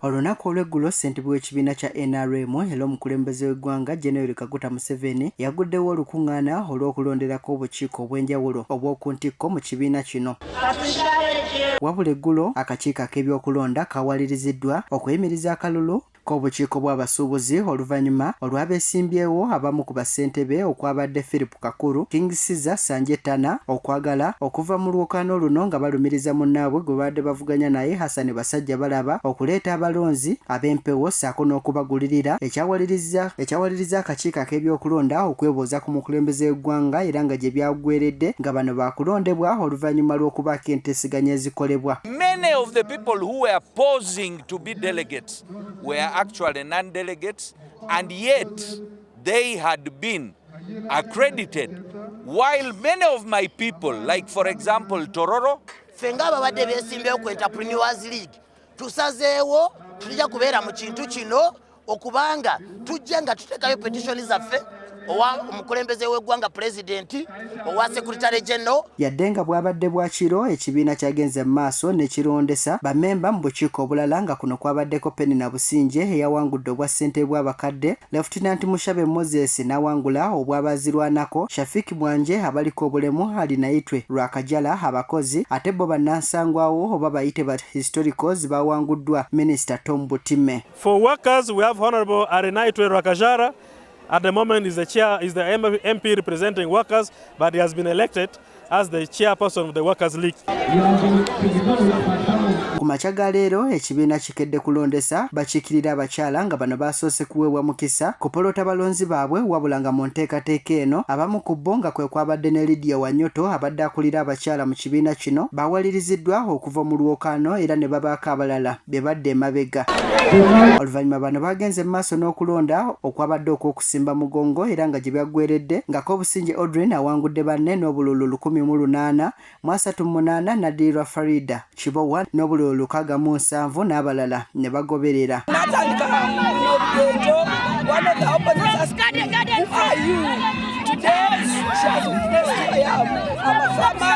Olunaku olw'eggulo ssentebe w'ekibiina kya NRM era omukulembeze w'eggwanga General Kaguta Museveni yaguddewo olukuŋŋaana olw'okulonderako obukiiko obw'enjawulo obw'oku ntikko mu kibiina kino. Wabula eggulo akakiiko ak'ebyokulonda kawaliriziddwa okuyimiriza akalulu k'obukiiko bw'abasuubuzi oluvannyuma olw'abeesimbyewo abamu ku bassentebe okwabadde Philip Kakulu, King Caesar Sanjetana okwagala okuva mu lwokaano luno nga balumiriza munnaabwe gwe babadde bavuganya naye Hasan Basajjabalaba okuleeta abalonzi ab'empewo ssaako n'okubagulirira ekyawaliriza akakiiko ak'ebyokulonda okwebooza ku mukulembeze w'eggwanga era nga gye byaggweredde nga bano baakulondebwa oluvannyuma lw'okubaako enteeseganya ezikolebwa. Many of the people who were posing to be delegates were actually non-delegates, and yet they had been accredited, while many of my people, like for example Tororo, fenga ababadde beesimbewo ku Entrepreneurs League tusazeewo tujja kubeera mu kintu kino okubanga tujja nga tuteekayo petitioni zaffe owa omukulembeze w'eggwanga pulezidenti owa secretary general. Yadde nga bwabadde bwa kiro ekibiina kyagenze mu maaso ne kirondesa bammemba mu bukiiko obulala nga kuno kwabaddeko Penny na Businje eyawangudde obwa ssentebe bw'abakadde, Lieutenant Mushabe Moses n'awangula obw'abazirwanako, Shafiki Mwanje abaliko obulemu ali nayitwe Lwakajala abakozi, ate bo bannansangwawo oba bayite ba historicals bawanguddwa Minister Tom Butime. For workers we have Honorable Arenaitwe Lwakajara. At the moment is the MP representing workers, but he has been elected as the chairperson of the Workers' League. Ku makya ga leero ekibiina kikedde kulondesa bakiikirira abakyala nga bano baasoose kuweebwa mukisa kupolota balonzi baabwe wabula nga mu nteekateeka eno abamu ku bo nga kwe kwabadde ne Lydia Wanyoto abadde akulira abakyala mu kibiina kino bawaliriziddwa okuva mu lwokaano era ne babaako abalala be badde emabega. Oluvannyuma bano bagenze mu maaso n'okulonda okwabadde okw'okusimba mugongo era nga gye byaggweredde nga Kobusinje Audrey awangudde banne n'obululu 1,108, Mwasatu Munana Nadirwa Farida Kibowa n'obululu 67 n'abalala ne bagoberera.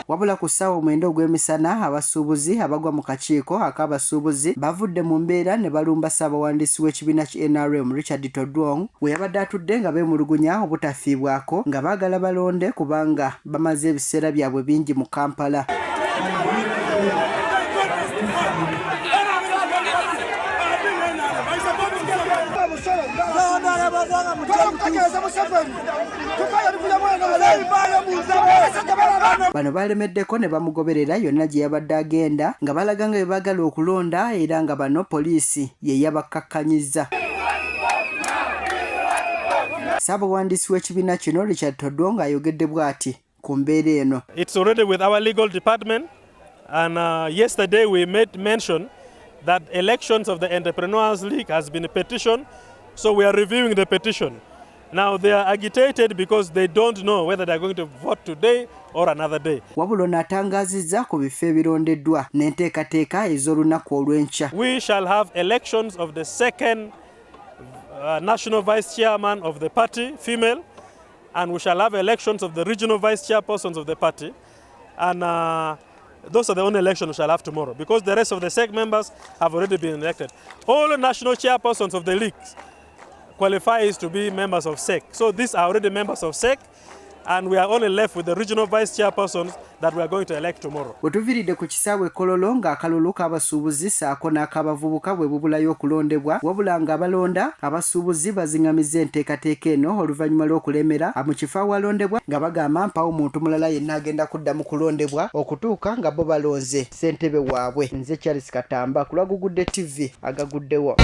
Wabula ku ssaawa 9 ogw'emisana abasuubuzi abagwa mu kakiiko ak'abasuubuzi bavudde mu mbeera ne balumba ssaabawandiisi w'ekibiina ki NRM Richard Todwong we yabadde atudde nga beemulugunya obutafiibwako nga baagala balonde kubanga bamaze ebiseera byabwe bingi mu Kampala. Bano balemeddeko ne bamugoberera yonna gye yabadde agenda nga balaga nga bwe baagala okulonda era nga bano poliisi ye yabakkakkanyizza. Ssaabawandiisi w'ekibiina kino Richard Todwong ayogedde bw'ati ku mbeera eno. It's already with our legal department, and yesterday we made mention that elections of the Entrepreneurs League has been a petition, so we are reviewing the petition. Now they are agitated because they don't know whether they are going to vote today or another day. Wabula n'atangaazizza ku bifo ebirondeddwa n'enteekateeka ez'olunaku olw'enkya. We shall have elections of the second national vice chairman of the party, female, and we shall have elections of the regional vice chairpersons of the party, and those are the only elections we shall have tomorrow because the rest of the SEC members have already been elected. All national chairpersons of the leagues qualifies to be members of SEC. So these are already members of SEC, and we are only left with the regional vice chairpersons that we are going to elect tomorrow. Wetuviridde ku kisaawe Kololo ng'akalulu k'abasuubuzi ssaako n'ak'abavubuka bwe bubulayo okulondebwa wabula nga abalonda abasuubuzi baziŋŋamizza enteekateeka eno oluvannyuma lw'okulemera mu kifo awalondebwa nga bagamba mpawo omuntu mulala yenna agenda kuddamu kulondebwa okutuuka nga bo balonze ssentebe waabwe. Nze Charles Katamba ku Lwagugudde TV agaguddewo.